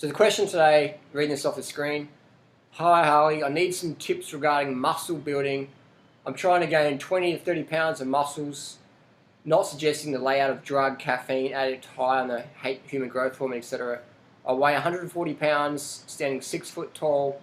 So the question today, reading this off the screen. Hi Harley, I need some tips regarding muscle building. I'm trying to gain 20 to 30 pounds of muscles, not suggesting the layout of drug, caffeine, addict high on the human growth hormone, etc. I weigh 140 pounds, standing 6 foot tall.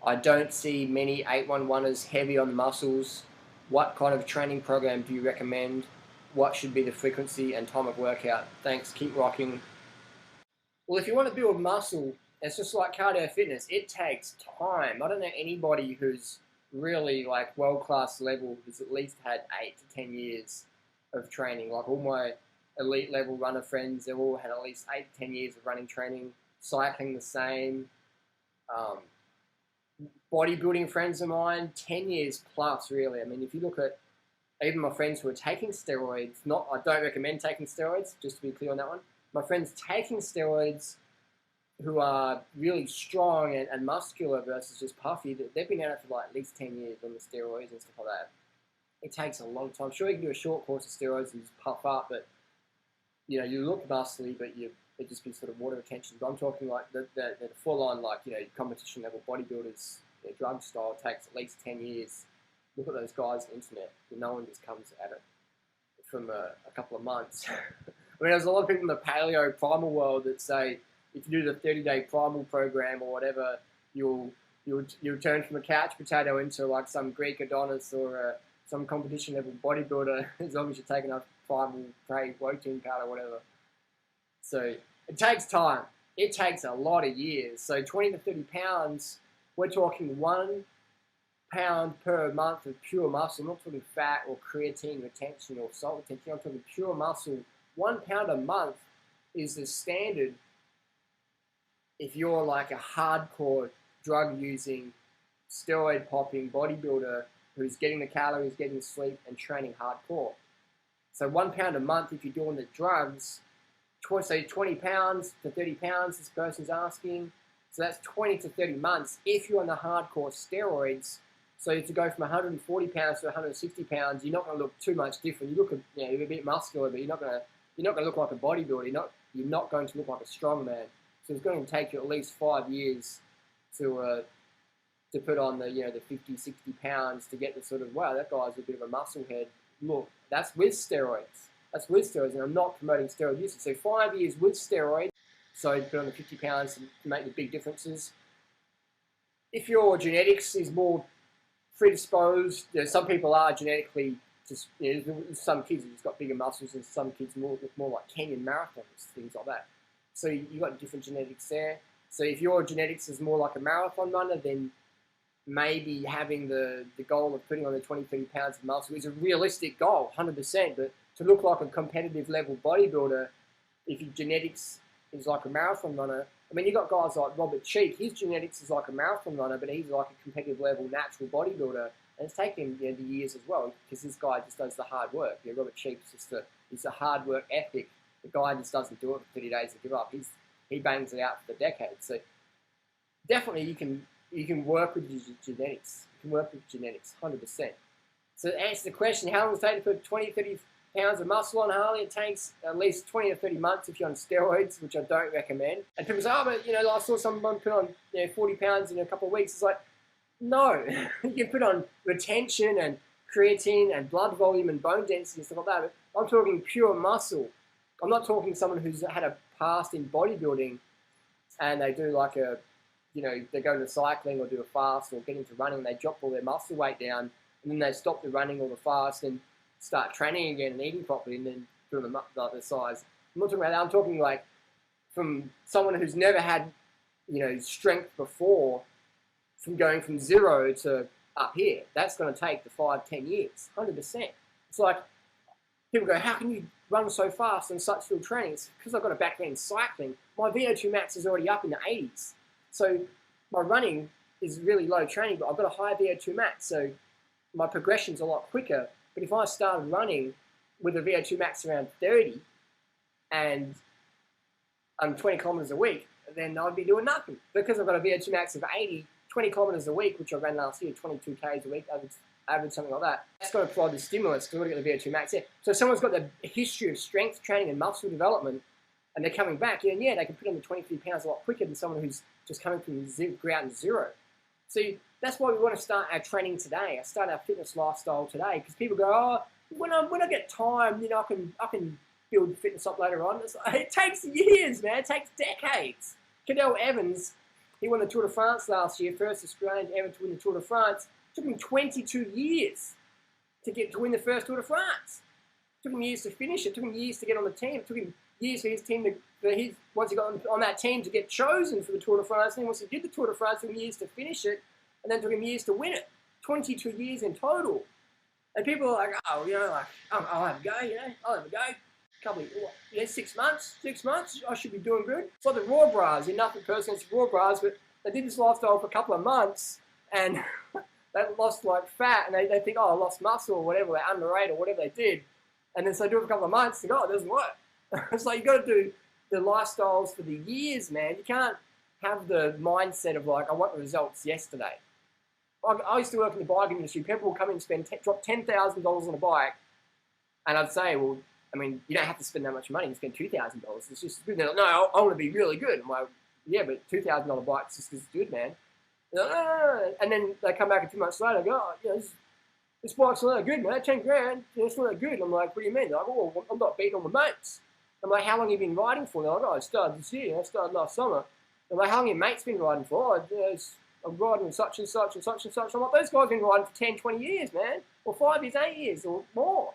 I don't see many 811ers heavy on the muscles. What kind of training program do you recommend? What should be the frequency and time of workout? Thanks, keep rocking. Well, if you want to build muscle, it's just like cardio fitness. It takes time. I don't know anybody who's really like world-class level who's at least had 8 to 10 years of training. Like all my elite level runner friends, they've all had at least 8 to 10 years of running training, cycling the same. Bodybuilding friends of mine, 10 years plus really. I mean, if you look at even my friends who are taking steroids, I don't recommend taking steroids, just to be clear on that one. My friends taking steroids who are really strong and muscular versus just puffy, they've been at it for like at least 10 years on the steroids and stuff like that. It takes a long time. Sure, you can do a short course of steroids and just puff up, but you know, you look muscly, but it just be sort of water retention. But I'm talking like the full-on, like, you know, competition level bodybuilders, drug style, takes at least 10 years. Look at those guys on the internet. No one just comes at it from a couple of months. I mean, there's a lot of people in the paleo primal world that say if you do the 30-day primal program or whatever, you'll turn from a couch potato into like some Greek Adonis or some competition level bodybuilder as long as you take enough primal protein powder or whatever. So it takes time. It takes a lot of years. So 20 to 30 pounds, we're talking 1 pound per month of pure muscle. I'm not talking fat or creatine retention or salt retention. I'm talking pure muscle. 1 pound a month is the standard if you're like a hardcore drug using, steroid popping bodybuilder who's getting the calories, getting the sleep and training hardcore. So 1 pound a month if you're doing the drugs, say 20 pounds to 30 pounds this person's asking. So that's 20 to 30 months if you're on the hardcore steroids. So to go from 140 pounds to 160 pounds, you're not going to look too much different. You look, you're a bit muscular, but you're not going to look like a bodybuilder. You're not going to look like a strong man. So it's going to take you at least 5 years to put on the 50, 60 pounds to get the sort of, wow, that guy's a bit of a muscle head. Look, that's with steroids. That's with steroids, and I'm not promoting steroid use. So 5 years with steroids, so put on the 50 pounds to make the big differences. If your genetics is more predisposed, some people are genetically just, some kids have just got bigger muscles and some kids look more like Kenyan marathons, things like that. So you've got different genetics there. So if your genetics is more like a marathon runner, then maybe having the goal of putting on the 20, 30 pounds of muscle is a realistic goal, 100%. But to look like a competitive level bodybuilder, if your genetics is like a marathon runner, I mean, you've got guys like Robert Cheek. His genetics is like a marathon runner, but he's like a competitive level natural bodybuilder. And it's taken him the years as well, because this guy just does the hard work. Robert Cheek's he's a hard work ethic. The guy just doesn't do it for 30 days and give up. He bangs it out for decades. So definitely you can work with your genetics. You can work with genetics, 100%. So to answer the question, how long does it take to put 20, 30 pounds of muscle on, Harley? It takes at least 20 to 30 months if you're on steroids, which I don't recommend. And people say, oh, but I saw someone put on 40 pounds in a couple of weeks. It's like, no, you can put on retention and creatine and blood volume and bone density and stuff like that. But I'm talking pure muscle. I'm not talking someone who's had a past in bodybuilding and they do like they go into cycling or do a fast or get into running and they drop all their muscle weight down and then they stop the running or the fast and start training again and eating properly and then doing the size. I'm not talking about that. I'm talking like from someone who's never had, strength before, from going from 0 to up here. That's going to take the 5-10 years, 100%. It's like people go, how can you run so fast on such field training? It's because I've got a background in cycling. My VO2 max is already up in the 80s. So my running is really low training, but I've got a high VO2 max. So my progression's a lot quicker. But if I started running with a VO2 max around 30 and I'm 20 kilometers a week, then I'd be doing nothing. Because I've got a VO2 max of 80, 20 kilometers a week, which I ran last year, 22 Ks a week, average something like that. That's going to provide the stimulus because I've got to get the VO2 max there. So if someone's got the history of strength training and muscle development, and they're coming back, and yeah, they can put on the 23 pounds a lot quicker than someone who's just coming from ground zero. So that's why we want to start our training today. I start our fitness lifestyle today because people go, oh, when I get time, you know, I can build fitness up later on. It takes years, man. It takes decades. Cadell Evans, he won the Tour de France last year, first Australian ever to win the Tour de France. It took him 22 years to win the first Tour de France. It took him years to finish it. It took him years to get on the team. It took him years for his team once he got on that team to get chosen for the Tour de France. And then once he did the Tour de France, it took him years to finish it, and then it took him years to win it. 22 years in total. And people are like, oh, you know, like, I'll have a go, you know, I'll have a go. Couple of, you know, 6 months, I should be doing good. It's like the Raw Bras, you're nothing personal against Raw Bras, but they did this lifestyle for a couple of months, and they lost like fat, and they think, oh, I lost muscle or whatever, they're underrated or whatever they did. And then so they do it for a couple of months, and oh, it doesn't work. It's like, you got to do the lifestyles for the years, man. You can't have the mindset of like, I want the results yesterday. I used to work in the bike industry. People will come in and drop $10,000 on a bike, and I'd say, well, I mean, you don't have to spend that much money. You spend $2,000. It's just good. Like, no, I want to be really good. I'm like, yeah, but $2,000 bike's just as good, man. No. And then they come back 2 months later and go, oh, you know, this bike's not that good, man. 10 grand, you know, it's not that good. I'm like, what do you mean? They're like, oh, I'm not beating all my mates. I'm like, how long have you been riding for? They're like, oh, I started this year. I started last summer. I'm like, how long have your mates been riding for? Oh, you know, I'm riding with such and such and such and such. I'm like, those guys have been riding for 10, 20 years, man. Or 5 years, 8 years, or more.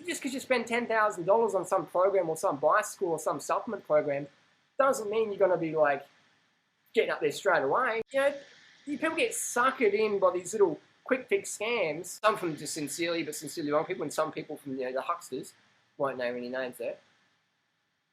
Just because you spend $10,000 on some program or some bicycle or some supplement program doesn't mean you're going to be like getting up there straight away. You know, people get suckered in by these little quick fix scams. Some from just sincerely wrong people, and some people from, you know, the hucksters. Won't name any names there.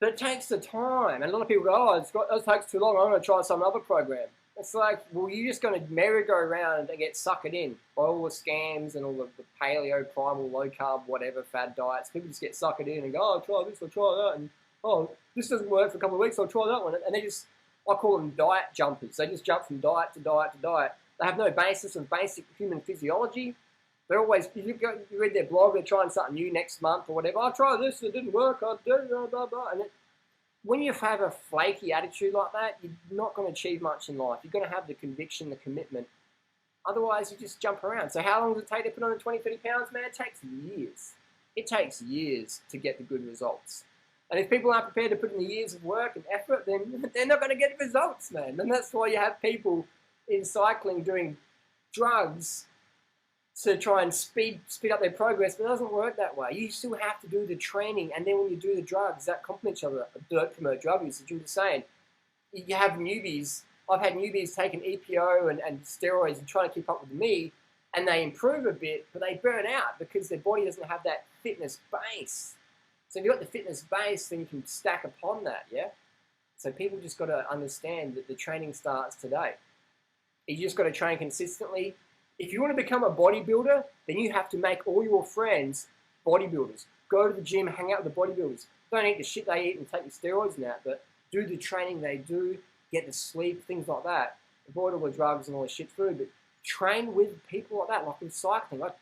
But it takes the time, and a lot of people go, oh, it takes too long, I'm going to try some other program. It's like, well, you're just going to merry-go-round and get suckered in by all the scams and all the paleo, primal, low-carb, whatever, fad diets. People just get suckered in and go, oh, I'll try this, I'll try that, and oh, this doesn't work for a couple of weeks, I'll try that one. And they just, I call them diet jumpers. They just jump from diet to diet to diet. They have no basis of basic human physiology. They're always, you read their blog, they're trying something new next month or whatever. I'll try this, it didn't work, I'll do it, blah, blah, blah. And when you have a flaky attitude like that, you're not going to achieve much in life. You're going to have the conviction, the commitment. Otherwise, you just jump around. So how long does it take to put on 20, 30 pounds, man? It takes years. It takes years to get the good results. And if people aren't prepared to put in the years of work and effort, then they're not going to get the results, man. And that's why you have people in cycling doing drugs to try and speed up their progress, but it doesn't work that way. You still have to do the training, and then when you do the drugs, that complement each other. Don't promote drug use, as you were saying. You have newbies. I've had newbies taking EPO and steroids and trying to keep up with me, and they improve a bit, but they burn out because their body doesn't have that fitness base. So if you've got the fitness base, then you can stack upon that, yeah? So people just got to understand that the training starts today. You just got to train consistently. If you want to become a bodybuilder, then you have to make all your friends bodybuilders. Go to the gym, hang out with the bodybuilders. Don't eat the shit they eat and take the steroids and that, but do the training they do, get the sleep, things like that. Avoid all the drugs and all the shit food, but train with people like that, like in cycling. Like,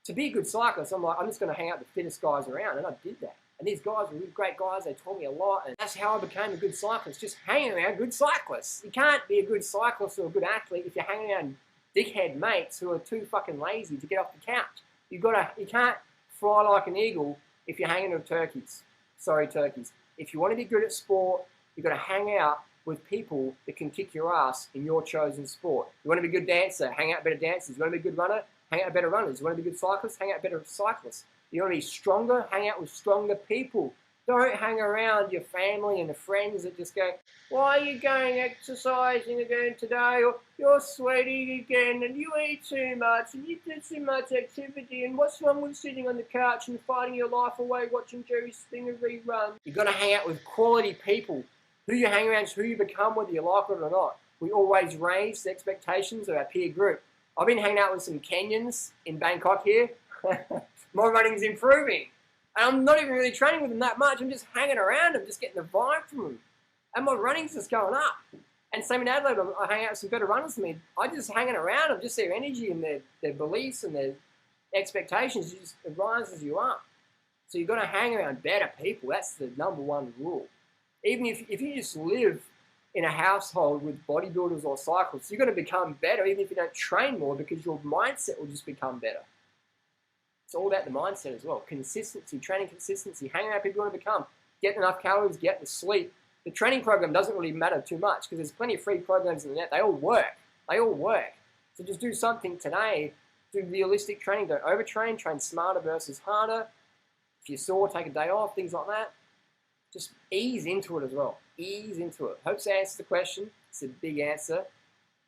to be a good cyclist, I'm like, I'm just going to hang out with the fittest guys around, and I did that. And these guys were really great guys. They taught me a lot, and that's how I became a good cyclist, just hanging around good cyclists. You can't be a good cyclist or a good athlete if you're hanging around dickhead mates who are too fucking lazy to get off the couch. You can't fly like an eagle if you're hanging with turkeys. Sorry, turkeys. If you want to be good at sport, you've got to hang out with people that can kick your ass in your chosen sport. You want to be a good dancer, hang out with better dancers. You want to be a good runner, hang out with better runners. You want to be a good cyclist, hang out with better cyclists. You want to be stronger, hang out with stronger people. Don't hang around your family and the friends that just go, why are you going exercising again today? Or you're sweating again and you eat too much and you do too much activity, and what's wrong with sitting on the couch and fighting your life away watching Jerry Springer rerun? You've got to hang out with quality people. Who you hang around is who you become, whether you like it or not. We always raise the expectations of our peer group. I've been hanging out with some Kenyans in Bangkok here. My running's improving. And I'm not even really training with them that much. I'm just hanging around them, just getting the vibe from them. And my running's just going up. And same in Adelaide, I hang out with some better runners than me. I just hanging around them, just their energy and their beliefs and their expectations, it rises you up. So you've got to hang around better people. That's the number one rule. Even if you just live in a household with bodybuilders or cyclists, you're going to become better even if you don't train more, because your mindset will just become better. It's all about the mindset as well. Consistency, training consistency, hang around people you want to become. Get enough calories, get the sleep. The training program doesn't really matter too much because there's plenty of free programs in the net. They all work. They all work. So just do something today. Do realistic training. Don't overtrain. Train smarter versus harder. If you're sore, take a day off, things like that. Just ease into it as well. Ease into it. Hope that answers the question. It's a big answer,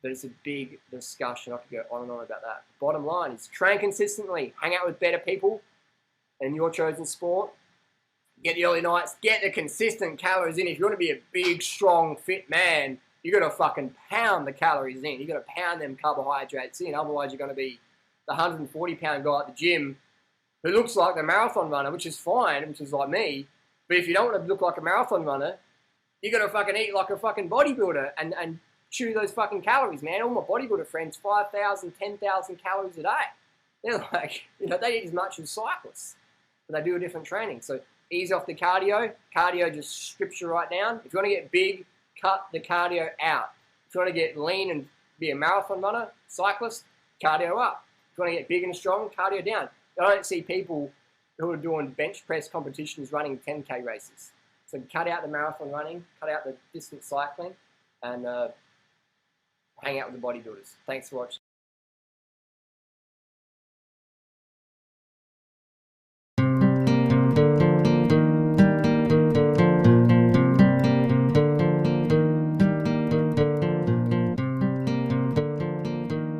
but it's a big discussion. I could go on and on about that. Bottom line is train consistently. Hang out with better people in your chosen sport. Get the early nights. Get the consistent calories in. If you want to be a big, strong, fit man, you got to fucking pound the calories in. You got to pound them carbohydrates in. Otherwise, you're going to be the 140-pound guy at the gym who looks like the marathon runner, which is fine, which is like me. But if you don't want to look like a marathon runner, you got to fucking eat like a fucking bodybuilder and chew those fucking calories, man. All my bodybuilder friends, 5,000, 10,000 calories a day. They're like, they eat as much as cyclists, but they do a different training. So ease off the cardio. Cardio just strips you right down. If you want to get big, cut the cardio out. If you want to get lean and be a marathon runner, cyclist, cardio up. If you want to get big and strong, cardio down. I don't see people who are doing bench press competitions running 10K races. So cut out the marathon running, cut out the distance cycling, and hang out with the bodybuilders. Thanks for watching.